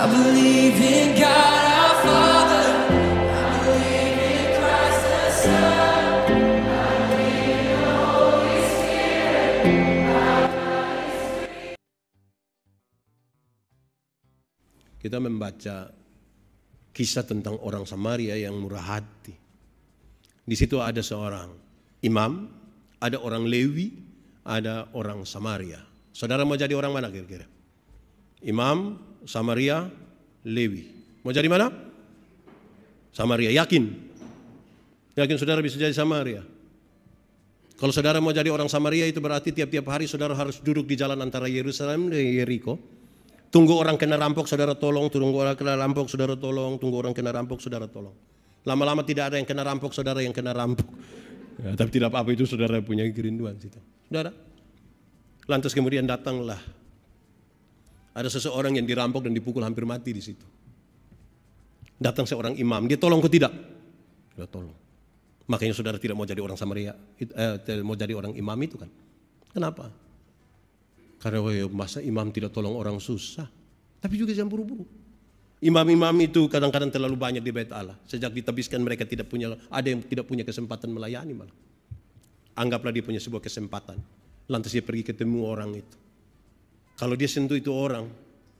believe in God our Father. I believe in Christ the Son. I believe in the Holy Spirit. Kita membaca kisah tentang orang Samaria yang murah hati. Di situ ada seorang imam, ada orang Lewi, ada orang Samaria. Saudara mau jadi orang mana kira-kira? Imam, Samaria, Lewi. Mau jadi mana? Samaria. Yakin? Yakin saudara bisa jadi Samaria? Kalau saudara mau jadi orang Samaria itu berarti tiap-tiap hari saudara harus duduk di jalan antara Yerusalem dan Yeriko. Tunggu orang kena rampok, saudara tolong. Tunggu orang kena rampok, saudara tolong. Tunggu orang kena rampok, saudara tolong. Lama-lama tidak ada yang kena rampok, saudara yang kena rampok. Ya, tapi tidak apa-apa, itu saudara punya kerinduan situ. Saudara. Lantas kemudian datanglah. Ada seseorang yang dirampok dan dipukul hampir mati di situ. Datang seorang imam, dia tolong kok tidak? Dia tolong. Makanya saudara tidak mau jadi orang Samaria, mau jadi orang imam itu kan? Kenapa? Karena masa imam tidak tolong orang susah. Tapi juga jangan buru-buru. Imam-imam itu kadang-kadang terlalu banyak di bait Allah. Sejak ditabiskan mereka tidak punya, ada yang tidak punya kesempatan melayani malah. Anggaplah dia punya sebuah kesempatan. Lantas dia pergi ketemu orang itu. Kalau dia sentuh itu orang,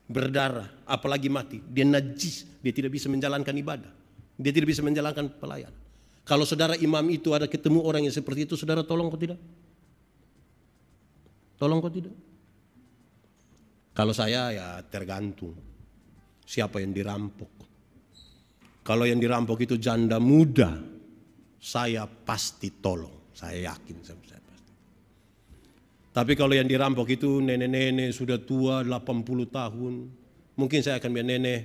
berdarah, apalagi mati, dia najis, dia tidak bisa menjalankan ibadah. Dia tidak bisa menjalankan pelayanan. Kalau saudara imam itu ada ketemu orang yang seperti itu, saudara tolong kok tidak? Tolong kok tidak? Kalau saya ya tergantung siapa yang dirampok. Kalau yang dirampok itu janda muda, saya pasti tolong. Saya yakin saya pasti. Tapi kalau yang dirampok itu nenek-nenek sudah tua 80 tahun, mungkin saya akan bilang nenek,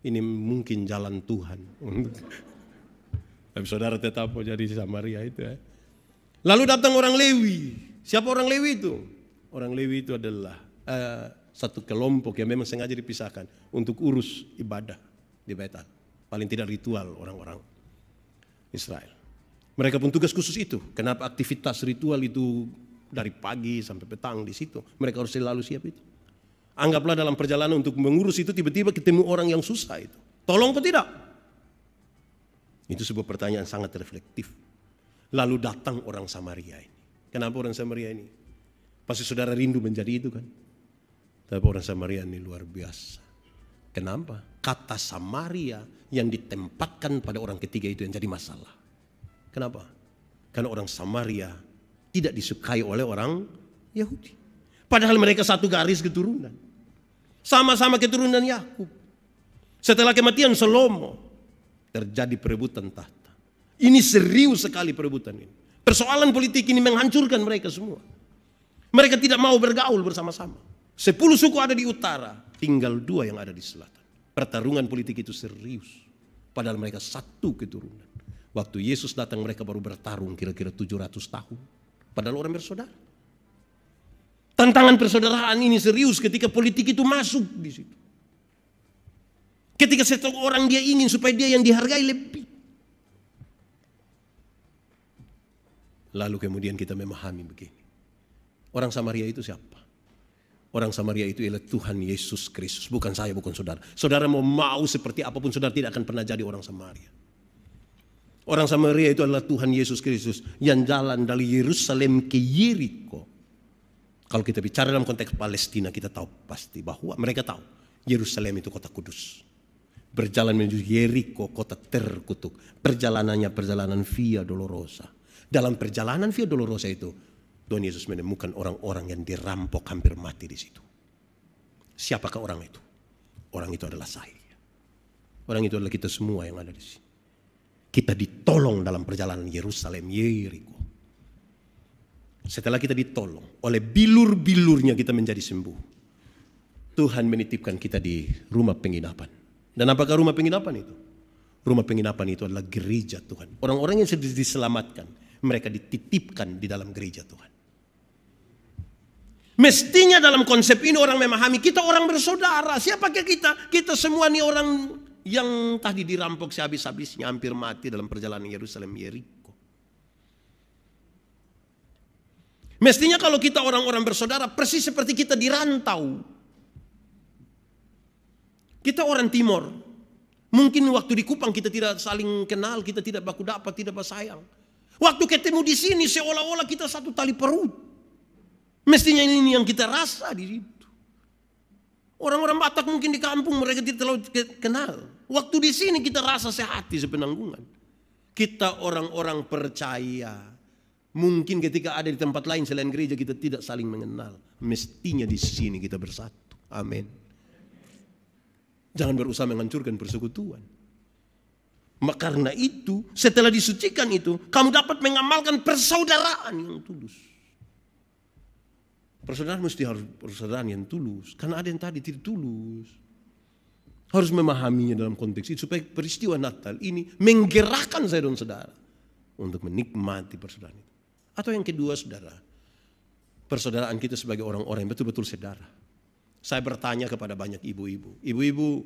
ini mungkin jalan Tuhan. Tapi saudara tetap mau jadi Samaria itu ya. Lalu datang orang Lewi. Siapa orang Lewi itu? Orang Lewi itu adalah satu kelompok yang memang sengaja dipisahkan untuk urus ibadah di bait Allah. Paling tidak ritual orang-orang Israel. Mereka pun tugas khusus itu. Kenapa aktivitas ritual itu dari pagi sampai petang di situ? Mereka harus selalu siap itu. Anggaplah dalam perjalanan untuk mengurus itu tiba-tiba ketemu orang yang susah itu. Tolong kok tidak? Itu sebuah pertanyaan sangat reflektif. Lalu datang orang Samaria ini. Kenapa orang Samaria ini? Pasti saudara rindu menjadi itu kan? Tapi orang Samaria ini luar biasa. Kenapa? Kata Samaria yang ditempatkan pada orang ketiga itu yang jadi masalah. Kenapa? Karena orang Samaria tidak disukai oleh orang Yahudi. Padahal mereka satu garis keturunan. Sama-sama keturunan Yakub. Setelah kematian Salomo, terjadi perebutan tahta. Ini serius sekali perebutan ini. Persoalan politik ini menghancurkan mereka semua. Mereka tidak mau bergaul bersama-sama. 10 suku ada di utara, tinggal 2 yang ada di selatan. Pertarungan politik itu serius. Padahal mereka satu keturunan. Waktu Yesus datang mereka baru bertarung kira-kira 700 tahun. Padahal orang bersaudara. Tantangan persaudaraan ini serius ketika politik itu masuk di situ. Ketika satu orang dia ingin supaya dia yang dihargai lebih. Lalu kemudian kita memahami begini. Orang Samaria itu siapa? Orang Samaria itu ialah Tuhan Yesus Kristus. Bukan saya, bukan saudara. Saudara mau seperti apapun, saudara tidak akan pernah jadi orang Samaria. Orang Samaria itu adalah Tuhan Yesus Kristus yang jalan dari Yerusalem ke Yeriko. Kalau kita bicara dalam konteks Palestina, kita tahu pasti bahwa mereka tahu Yerusalem itu kota kudus. Berjalan menuju Yeriko, kota terkutuk. Perjalanannya perjalanan Via Dolorosa. Dalam perjalanan Via Dolorosa itu, Tuhan Yesus menemukan orang-orang yang dirampok hampir mati di situ. Siapakah orang itu? Orang itu adalah saya. Orang itu adalah kita semua yang ada di sini. Kita ditolong dalam perjalanan Yerusalem, Yeriko. Setelah kita ditolong oleh bilur-bilurnya kita menjadi sembuh. Tuhan menitipkan kita di rumah penginapan. Dan apakah rumah penginapan itu? Rumah penginapan itu adalah gereja Tuhan. Orang-orang yang sudah diselamatkan, mereka dititipkan di dalam gereja Tuhan. Mestinya dalam konsep ini orang memahami kita orang bersaudara. Siapakah kita? Kita semua ini orang yang tadi dirampok sehabis-habisnya hampir mati dalam perjalanan Yerusalem Yeriko. Mestinya kalau kita orang-orang bersaudara persis seperti kita di rantau. Kita orang Timor. Mungkin waktu di Kupang kita tidak saling kenal, kita tidak baku dapat, tidak bersayang. Waktu ketemu di sini seolah-olah kita satu tali perut. Mestinya ini yang kita rasa di situ. Orang-orang Batak mungkin di kampung mereka tidak terlalu kenal. Waktu di sini kita rasa sehati sepenanggungan. Kita orang-orang percaya. Mungkin ketika ada di tempat lain selain gereja kita tidak saling mengenal. Mestinya di sini kita bersatu. Amin. Jangan berusaha menghancurkan persekutuan. Karena itu setelah disucikan itu kamu dapat mengamalkan persaudaraan yang tulus. Persaudaraan mesti harus persaudaraan yang tulus. Karena ada yang tadi tidak tulus. Harus memahaminya dalam konteks itu supaya peristiwa Natal ini menggerakkan saya dan saudara untuk menikmati persaudaraan itu. Atau yang kedua saudara, persaudaraan kita sebagai orang-orang yang betul-betul saudara. Saya bertanya kepada banyak ibu-ibu. Ibu-ibu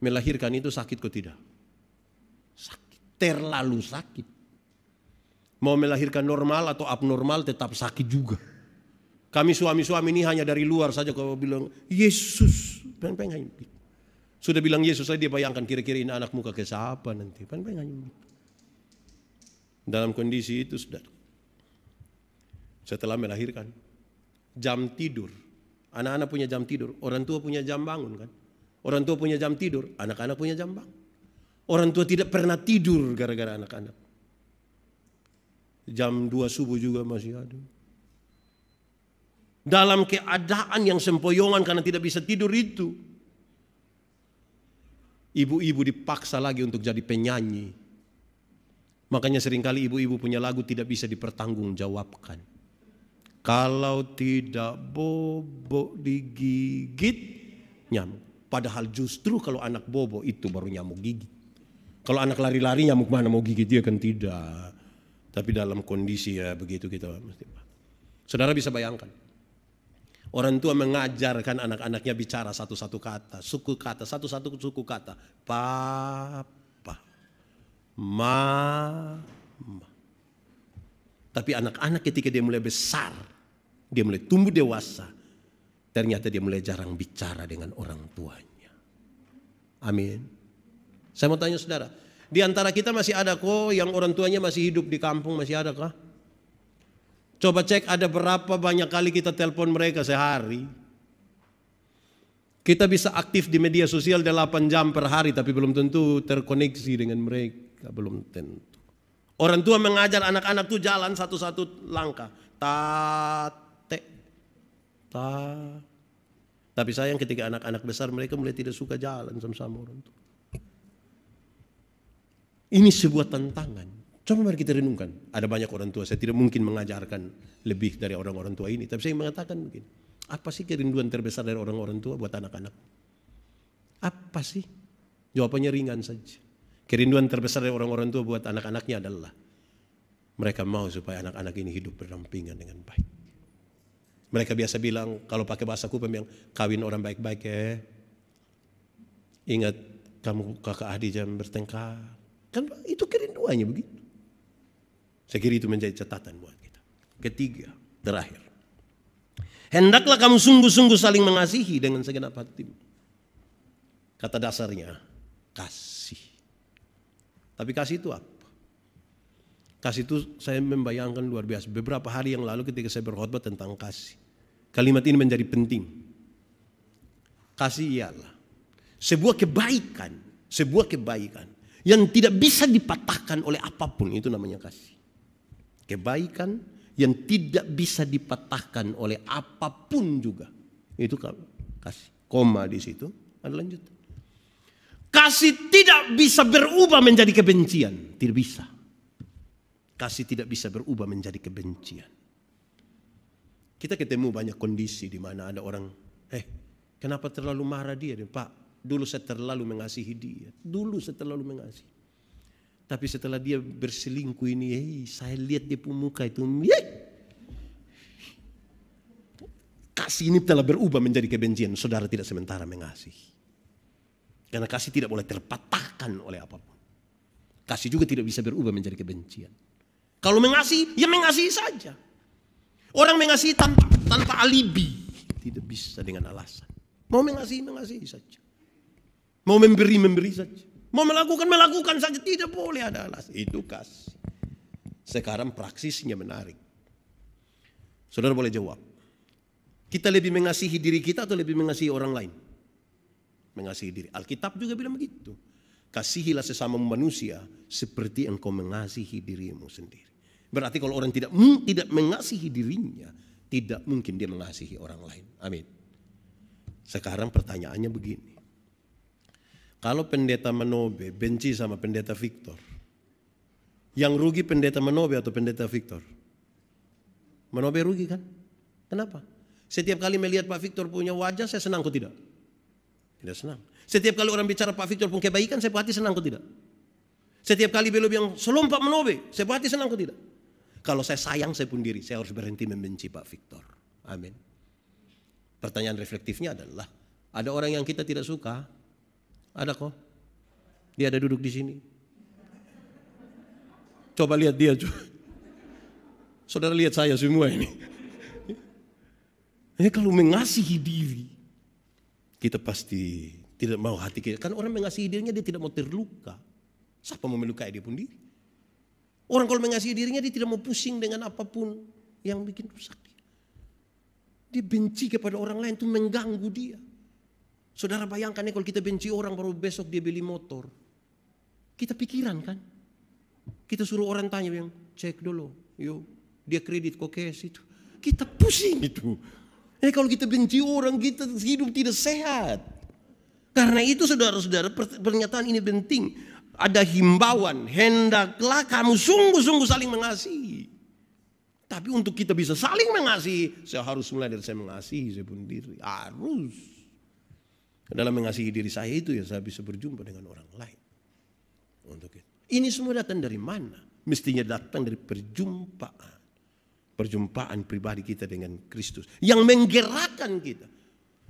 melahirkan itu sakit kok tidak? Sakit, terlalu sakit. Mau melahirkan normal atau abnormal tetap sakit juga. Kami suami-suami ini hanya dari luar saja kalau bilang, Yesus, pengen. Sudah bilang Yesus saja dia bayangkan kira-kira ini anakmu kakek siapa nanti. Pengen. Dalam kondisi itu saudara. Setelah melahirkan, jam tidur. Anak-anak punya jam tidur, orang tua punya jam bangun kan. Orang tua punya jam tidur, anak-anak punya jam bangun. Orang tua tidak pernah tidur gara-gara anak-anak. Jam 2 subuh juga masih ada. Dalam keadaan yang sempoyongan karena tidak bisa tidur itu. Ibu-ibu dipaksa lagi untuk jadi penyanyi. Makanya seringkali ibu-ibu punya lagu tidak bisa dipertanggungjawabkan. Kalau tidak bobo digigit nyamuk. Padahal justru kalau anak bobo itu baru nyamuk gigit. Kalau anak lari-lari nyamuk mana mau gigit dia kan tidak. Tapi dalam kondisi ya begitu kita mesti. Saudara bisa bayangkan. Orang tua mengajarkan anak-anaknya bicara satu-satu kata. Satu-satu suku kata. Papa. Mama. Tapi anak-anak ketika dia mulai besar. Dia mulai tumbuh dewasa. Ternyata dia mulai jarang bicara dengan orang tuanya. Amin. Saya mau tanya saudara. Di antara kita masih ada kok yang orang tuanya masih hidup di kampung. Masih ada kah? Coba cek ada berapa banyak kali kita telepon mereka sehari. Kita bisa aktif di media sosial 8 jam per hari. Tapi belum tentu terkoneksi dengan mereka. Belum tentu. Orang tua mengajar anak-anak tuh jalan satu-satu langkah. Tapi sayang ketika anak-anak besar mereka mulai tidak suka jalan sama-sama orang tua. Ini sebuah tantangan. Coba mari kita renungkan. Ada banyak orang tua, saya tidak mungkin mengajarkan lebih dari orang-orang tua ini. Tapi saya mengatakan begini. Apa sih kerinduan terbesar dari orang-orang tua buat anak-anak? Apa sih? Jawabannya ringan saja. Kerinduan terbesar dari orang-orang tua buat anak-anaknya adalah mereka mau supaya anak-anak ini hidup berdampingan dengan baik. Mereka biasa bilang, kalau pakai bahasa Kupang bilang, kawin orang baik-baik ya. Ingat kamu kakak adik jangan bertengkar. Kan itu kerinduannya begitu. Saya kira itu menjadi catatan buat kita. Ketiga, terakhir. Hendaklah kamu sungguh-sungguh saling mengasihi dengan segenap hatimu. Kata dasarnya, kasih. Tapi kasih itu apa? Kasih itu saya membayangkan luar biasa. Beberapa hari yang lalu ketika saya berkhotbah tentang kasih. Kalimat ini menjadi penting. Kasih ialah sebuah kebaikan yang tidak bisa dipatahkan oleh apapun, itu namanya kasih. Kebaikan yang tidak bisa dipatahkan oleh apapun juga. Itu kasih. Koma di situ, ada lanjutan. Kasih tidak bisa berubah menjadi kebencian, tidak bisa. Kasih tidak bisa berubah menjadi kebencian. Kita ketemu banyak kondisi di mana ada orang, kenapa terlalu marah dia? Pak, dulu saya terlalu mengasihi dia. Dulu saya terlalu mengasihi. Tapi setelah dia berselingkuh ini, saya lihat dia punya muka itu. Kasih ini telah berubah menjadi kebencian. Saudara tidak sementara mengasihi. Karena kasih tidak boleh terpatahkan oleh apapun. Kasih juga tidak bisa berubah menjadi kebencian. Kalau mengasihi, ya mengasihi saja. Orang mengasihi tanpa alibi. Tidak bisa dengan alasan. Mau mengasihi, mengasihi saja. Mau memberi saja. Mau melakukan saja. Tidak boleh ada alasan. Itu kasih. Sekarang praksisnya menarik. Saudara boleh jawab. Kita lebih mengasihi diri kita atau lebih mengasihi orang lain? Mengasihi diri. Alkitab juga bilang begitu. Kasihilah sesama manusia seperti engkau mengasihi dirimu sendiri. Berarti kalau orang tidak mengasihi dirinya, tidak mungkin dia mengasihi orang lain. Amin. Sekarang pertanyaannya begini. Kalau pendeta Manobe benci sama pendeta Victor, yang rugi pendeta Manobe atau pendeta Victor? Manobe rugi kan? Kenapa? Setiap kali melihat Pak Victor punya wajah, saya senang kok tidak? Tidak senang. Setiap kali orang bicara Pak Victor punya kebaikan, saya hati senang kok tidak? Setiap kali beliau bilang selom Pak Manobe, saya hati senang kok tidak? Kalau saya sayang saya pun diri, saya harus berhenti membenci Pak Victor. Amin. Pertanyaan reflektifnya adalah, ada orang yang kita tidak suka? Ada kok. Dia ada duduk di sini. Coba lihat dia. Saudara lihat saya semua ini. Ini kalau mengasihi diri, kita pasti tidak mau hati kita. Kan orang mengasihi dirinya dia tidak mau terluka. Siapa mau melukai dia pun diri. Orang kalau mengasihi dirinya dia tidak mau pusing dengan apapun yang bikin rusak dia. Dia benci kepada orang lain itu mengganggu dia. Saudara bayangkan kalau kita benci orang baru besok dia beli motor. Kita pikiran kan. Kita suruh orang tanya yang cek dulu. Yuk dia kredit kok cash itu. Kita pusing itu. Kalau kita benci orang kita hidup tidak sehat. Karena itu saudara-saudara pernyataan ini penting. Ada himbauan, hendaklah kamu sungguh-sungguh saling mengasihi. Tapi untuk kita bisa saling mengasihi, saya harus mulai dari saya mengasihi saya pun diri. Harus. Dalam mengasihi diri saya itu ya saya bisa berjumpa dengan orang lain. Untuk itu. Ini semua datang dari mana? Mestinya datang dari perjumpaan. Perjumpaan pribadi kita dengan Kristus. Yang menggerakkan kita.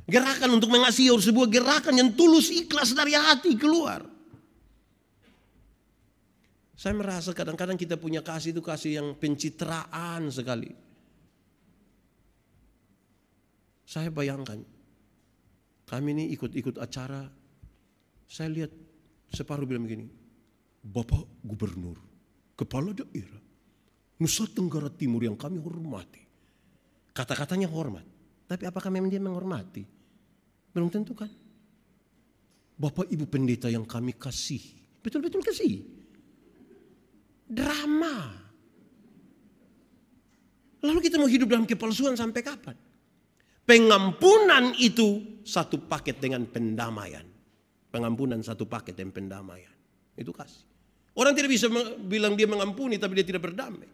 Gerakan untuk mengasihi harus sebuah gerakan yang tulus ikhlas dari hati keluar. Saya merasa kadang-kadang kita punya kasih itu kasih yang pencitraan sekali. Saya bayangkan, kami ini ikut-ikut acara, saya lihat separuh bilang begini, Bapak Gubernur, Kepala Daerah, Nusa Tenggara Timur yang kami hormati. Kata-katanya hormat, tapi apakah memang dia menghormati? Belum tentu kan. Bapak Ibu Pendeta yang kami kasih, betul-betul kasih. Drama. Lalu kita mau hidup dalam kepalsuan sampai kapan? Pengampunan itu satu paket dengan pendamaian. Pengampunan satu paket dengan pendamaian. Itu kasih. Orang tidak bisa bilang dia mengampuni tapi dia tidak berdamai.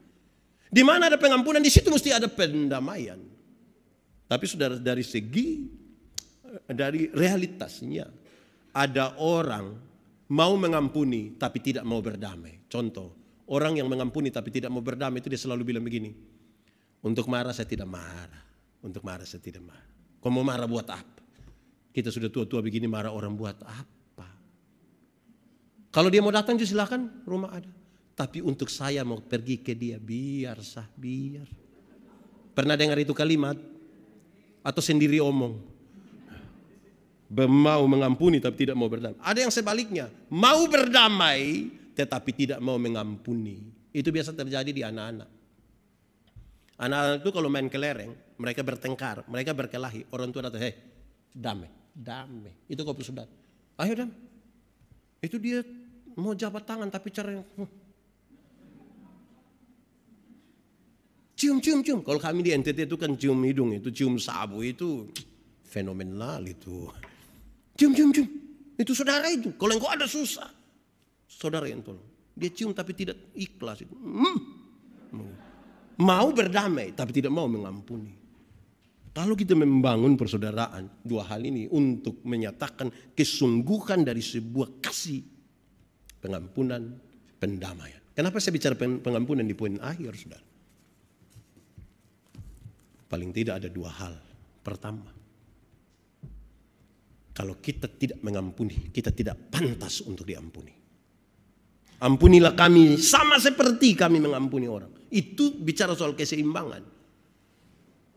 Di mana ada pengampunan di situ mesti ada pendamaian. Tapi saudara dari segi dari realitasnya ada orang mau mengampuni tapi tidak mau berdamai. Contoh. Orang yang mengampuni tapi tidak mau berdamai itu dia selalu bilang begini. Untuk marah saya tidak marah. Untuk marah saya tidak marah. Kau mau marah buat apa? Kita sudah tua-tua begini marah orang buat apa? Kalau dia mau datang juga silakan, rumah ada. Tapi untuk saya mau pergi ke dia biar sah, biar. Pernah dengar itu kalimat? Atau sendiri omong? Mau mengampuni tapi tidak mau berdamai. Ada yang sebaliknya, mau berdamai tetapi tidak mau mengampuni. Itu biasa terjadi di anak-anak. Anak-anak itu kalau main kelereng, mereka bertengkar, mereka berkelahi. Orang tua datang, hei, damai, damai. Itu kau saudara. Ayo damai. Itu dia mau jabat tangan tapi cara cium. Kalau kami di NTT itu kan cium hidung, itu cium sabu itu fenomenal itu. Cium. Itu saudara itu. Kalau engkau ada susah. Saudara yang tolong. Dia cium tapi tidak ikhlas itu. Mau berdamai tapi tidak mau mengampuni. Kalau kita membangun persaudaraan, dua hal ini untuk menyatakan kesungguhan dari sebuah kasih, pengampunan, pendamaian. Kenapa saya bicara pengampunan di poin akhir, saudara? Paling tidak ada dua hal. Pertama, kalau kita tidak mengampuni, kita tidak pantas untuk diampuni. Ampunilah kami sama seperti kami mengampuni orang. Itu bicara soal keseimbangan.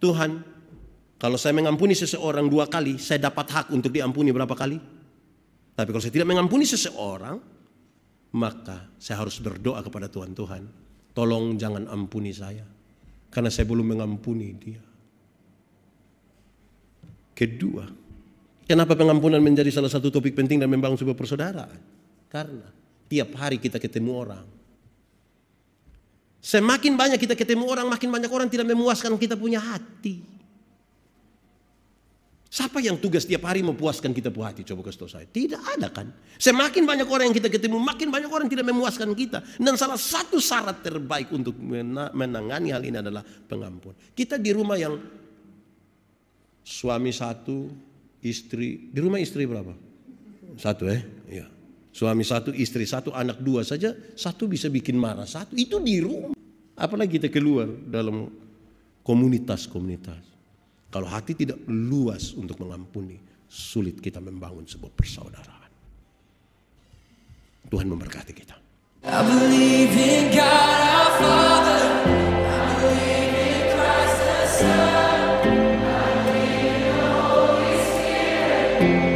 Tuhan, kalau saya mengampuni seseorang 2 kali, saya dapat hak untuk diampuni berapa kali? Tapi kalau saya tidak mengampuni seseorang, maka saya harus berdoa kepada Tuhan, Tuhan, tolong jangan ampuni saya, karena saya belum mengampuni dia. Kedua, kenapa pengampunan menjadi salah satu topik penting dan membangun sebuah persaudaraan? Karena tiap hari kita ketemu orang. Semakin banyak kita ketemu orang, makin banyak orang tidak memuaskan kita punya hati. Siapa yang tugas tiap hari memuaskan kita punya hati? Coba kasih tahu saya. Tidak ada kan. Semakin banyak orang yang kita ketemu, makin banyak orang tidak memuaskan kita. Dan salah satu syarat terbaik untuk menangani hal ini adalah pengampun. Kita di rumah yang suami satu, istri. Di rumah istri berapa? Satu ya. Suami satu, istri satu, anak dua saja. Satu bisa bikin marah satu. Itu di rumah. Apalagi kita keluar dalam komunitas-komunitas. Kalau hati tidak luas untuk mengampuni, sulit kita membangun sebuah persaudaraan. Tuhan memberkati kita. I believe in God our Father. I believe in Christ the Son. I believe in the Holy Spirit.